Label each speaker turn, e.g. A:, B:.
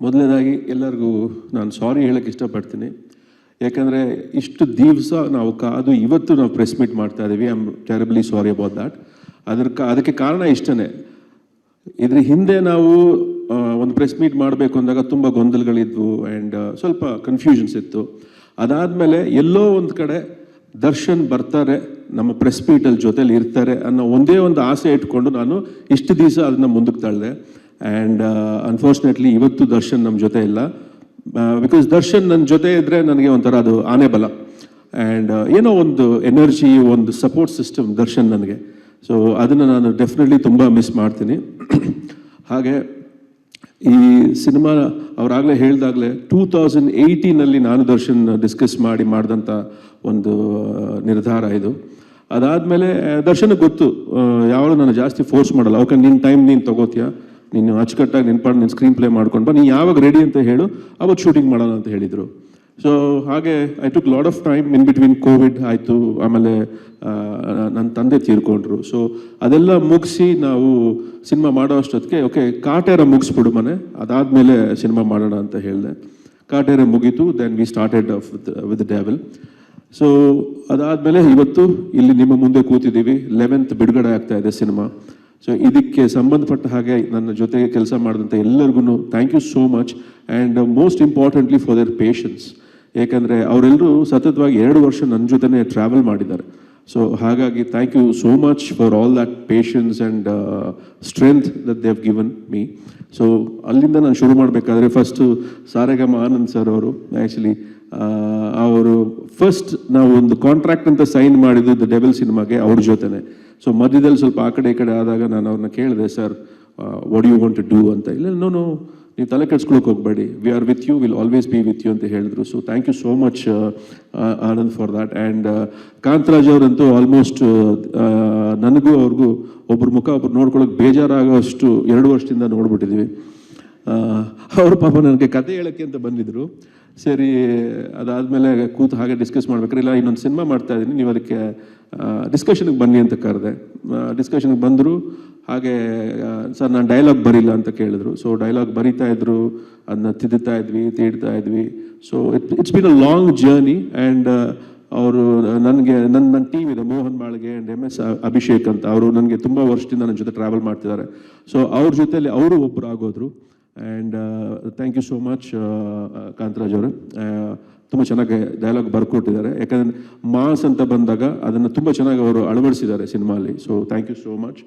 A: ಮೊದಲನೇದಾಗಿ ಎಲ್ಲರಿಗೂ ನಾನು ಸಾರಿ ಹೇಳೋಕ್ಕೆ ಇಷ್ಟಪಡ್ತೀನಿ. ಯಾಕಂದರೆ ಇಷ್ಟು ದಿವಸ ನಾವು ಕಾದು ಇವತ್ತು ನಾವು ಪ್ರೆಸ್ ಮೀಟ್ ಮಾಡ್ತಾ ಇದ್ದೀವಿ. I am terribly sorry about that. ಅದಕ್ಕೆ ಕಾರಣ ಇಷ್ಟೇ. ಇದ್ರ ಹಿಂದೆ ನಾವು ಒಂದು ಪ್ರೆಸ್ ಮೀಟ್ ಮಾಡಬೇಕು ಅಂದಾಗ ತುಂಬ ಗೊಂದಲಗಳಿದ್ವು ಆ್ಯಂಡ್ ಸ್ವಲ್ಪ ಕನ್ಫ್ಯೂಷನ್ಸ್ ಇತ್ತು. ಅದಾದಮೇಲೆ ಎಲ್ಲೋ ಒಂದು ಕಡೆ ದರ್ಶನ್ ಬರ್ತಾರೆ, ನಮ್ಮ ಪ್ರೆಸ್ ಮೀಟಲ್ಲಿ ಜೊತೆಲಿ ಇರ್ತಾರೆ ಅನ್ನೋ ಒಂದೇ ಒಂದು ಆಸೆ ಇಟ್ಕೊಂಡು ನಾನು ಇಷ್ಟು ದಿವಸ ಅದನ್ನು ಮುಂದಕ್ಕೆ ತಳ್ಳಿದೆ. ಆ್ಯಂಡ್ ಅನ್ಫಾರ್ಚುನೇಟ್ಲಿ ಇವತ್ತು ದರ್ಶನ್ ನಮ್ಮ ಜೊತೆ ಇಲ್ಲ. ಬಿಕಾಸ್ ದರ್ಶನ್ ನನ್ನ ಜೊತೆ ಇದ್ದರೆ ನನಗೆ ಒಂಥರ ಅದು ಆನೆ ಬಲ ಆ್ಯಂಡ್ ಏನೋ ಒಂದು ಎನರ್ಜಿ, ಒಂದು ಸಪೋರ್ಟ್ ಸಿಸ್ಟಮ್ ದರ್ಶನ್ ನನಗೆ. ಸೊ ಅದನ್ನು ನಾನು ಡೆಫಿನೆಟ್ಲಿ ತುಂಬ ಮಿಸ್ ಮಾಡ್ತೀನಿ. ಹಾಗೆ ಈ ಸಿನಿಮಾ ಅವರಾಗಲೇ ಹೇಳಿದಾಗಲೇ 2018 ನಾನು ದರ್ಶನ್ ಡಿಸ್ಕಸ್ ಮಾಡಿದಂಥ ಒಂದು ನಿರ್ಧಾರ ಇದು. ಅದಾದಮೇಲೆ ದರ್ಶನಕ್ಕೆ ಗೊತ್ತು, ಯಾವಾಗ ನಾನು ಜಾಸ್ತಿ ಫೋರ್ಸ್ ಮಾಡಲ್ಲ. ಓಕೆ, ನಿನ್ನ ಟೈಮ್ ನೀನು ತೊಗೋತೀಯ, ನೀನು ಅಚ್ಚುಕಟ್ಟಾಗಿ ನಿನ್ನ ಸ್ಕ್ರೀನ್ ಪ್ಲೇ ಮಾಡ್ಕೊಂಡು ಬಾ, ನೀನು ಯಾವಾಗ ರೆಡಿ ಅಂತ ಹೇಳು, ಅವತ್ತು ಶೂಟಿಂಗ್ ಮಾಡೋಣ ಅಂತ ಹೇಳಿದರು. ಸೊ ಹಾಗೆ I took lot of time in between. Covid ಆಯಿತು, ಆಮೇಲೆ ನನ್ನ ತಂದೆ ತೀರ್ಕೊಂಡ್ರು. ಸೊ ಅದೆಲ್ಲ ಮುಗಿಸಿ ನಾವು ಸಿನಿಮಾ ಮಾಡೋ ಅಷ್ಟೊತ್ತಿಗೆ ಓಕೆ ಕಾಟೇರ ಮುಗಿಸ್ಬಿಡು ಮನೆ, ಅದಾದಮೇಲೆ ಸಿನಿಮಾ ಮಾಡೋಣ ಅಂತ ಹೇಳಿದೆ. ಕಾಟೇರ ಮುಗೀತು, then we started with Devil. So ಅದಾದಮೇಲೆ ಇವತ್ತು ಇಲ್ಲಿ ನಿಮ್ಮ ಮುಂದೆ ಕೂತಿದ್ದೀವಿ. 11th ಬಿಡುಗಡೆ ಆಗ್ತಾ ಇದೆ ಸಿನಿಮಾ. ಸೊ ಇದಕ್ಕೆ ಸಂಬಂಧಪಟ್ಟ ಹಾಗೆ ನನ್ನ ಜೊತೆಗೆ ಕೆಲಸ ಮಾಡಿದಂಥ ಎಲ್ಲರಿಗೂ thank you so much. And most importantly for their patience. ಏಕೆಂದರೆ ಅವರೆಲ್ಲರೂ ಸತತವಾಗಿ 2 ವರ್ಷ ನನ್ನ ಜೊತೆನೇ ಟ್ರಾವೆಲ್ ಮಾಡಿದ್ದಾರೆ. ಸೊ ಹಾಗಾಗಿ thank you so much for all that patience and strength that they have given me. So ಅಲ್ಲಿಂದ ನಾನು ಶುರು ಮಾಡಬೇಕಾದ್ರೆ ಫಸ್ಟು ಸಾರೆಗಮ ಆನಂದ್ ಸರ್ ಅವರು ಆ್ಯಕ್ಚುಲಿ ಅವರು ಫಸ್ಟ್ ನಾವು ಒಂದು ಕಾಂಟ್ರಾಕ್ಟ್ ಅಂತ ಸೈನ್ ಮಾಡಿದ್ದು ದ ಡೆವಿಲ್ ಸಿನಿಮಾಗೆ ಅವ್ರ ಜೊತೆನೆ. ಸೊ ಮಧ್ಯದಲ್ಲಿ ಸ್ವಲ್ಪ ಆ ಕಡೆ ಈ ಕಡೆ ಆದಾಗ ನಾನು ಅವ್ರನ್ನ ಕೇಳಿದೆ, sir what you want to do ಅಂತ. ಇಲ್ಲ ನೋ ನೀವು ತಲೆ ಕೆಡ್ಸ್ಕೊಳಕ್ಕೆ ಹೋಗಬೇಡಿ, we are with you, will always be with you ಅಂತ ಹೇಳಿದ್ರು. So thank you so much Anand for that. And Kantharaj ಅವರಂತೂ ಆಲ್ಮೋಸ್ಟ್ ನನಗೂ ಅವ್ರಿಗೂ ಒಬ್ರು ಮುಖ ಒಬ್ರು ನೋಡ್ಕೊಳ್ಳೋಕೆ ಬೇಜಾರಾಗೋಷ್ಟು 2 ವರ್ಷದಿಂದ ನೋಡ್ಬಿಟ್ಟಿದ್ವಿ. ಅವರು ಪಾಪ ನನಗೆ ಕತೆ ಹೇಳೋಕ್ಕೆ ಅಂತ ಬಂದಿದ್ರು. ಸರಿ, ಅದಾದಮೇಲೆ ಕೂತು ಹಾಗೆ ಡಿಸ್ಕಸ್ ಮಾಡ್ಬೇಕಾದ್ರೆ, ಇಲ್ಲ ಇನ್ನೊಂದು ಸಿನಿಮಾ ಮಾಡ್ತಾ ಇದ್ದೀನಿ, ನೀವು ಅದಕ್ಕೆ ಡಿಸ್ಕಷನ್ಗೆ ಬನ್ನಿ ಅಂತ ಕರೆದೆ. ಡಿಸ್ಕಷನ್ಗೆ ಬಂದರು. ಹಾಗೆ ಸರ್ ನಾನು ಡೈಲಾಗ್ ಬರಿಲ್ಲ ಅಂತ ಕೇಳಿದ್ರು. ಸೊ ಡೈಲಾಗ್ ಬರಿತಾ ಇದ್ರು, ಅದನ್ನ ತಿದ್ದುತ್ತಾ ಇದ್ವಿ. So it's been a long journey. And ಅವರು ನನಗೆ ನನ್ನ ಟೀಮ್ ಇದೆ, ಮೋಹನ್ ಮಾಳ್ಗೆ ಆ್ಯಂಡ್ MS ಅಭಿಷೇಕ್ ಅಂತ, ಅವರು ನನಗೆ ತುಂಬ ವರ್ಷದಿಂದ ನನ್ನ ಜೊತೆ ಟ್ರಾವೆಲ್ ಮಾಡ್ತಿದ್ದಾರೆ. ಸೊ ಅವ್ರ ಜೊತೆಲಿ ಅವರು ಒಬ್ಬರು ಆಗೋದ್ರು. And thank you so much Kantharaj ಅವರು. ತುಂಬ ಚೆನ್ನಾಗಿ ಡೈಲಾಗ್ ಬರ್ಕೊಟ್ಟಿದ್ದಾರೆ. ಯಾಕಂದರೆ ಮಾಸ್ ಅಂತ ಬಂದಾಗ ಅದನ್ನು ತುಂಬ ಚೆನ್ನಾಗಿ ಅವರು ಅಳವಡಿಸಿದ್ದಾರೆ ಸಿನಿಮಾಲಿ. So thank you so much.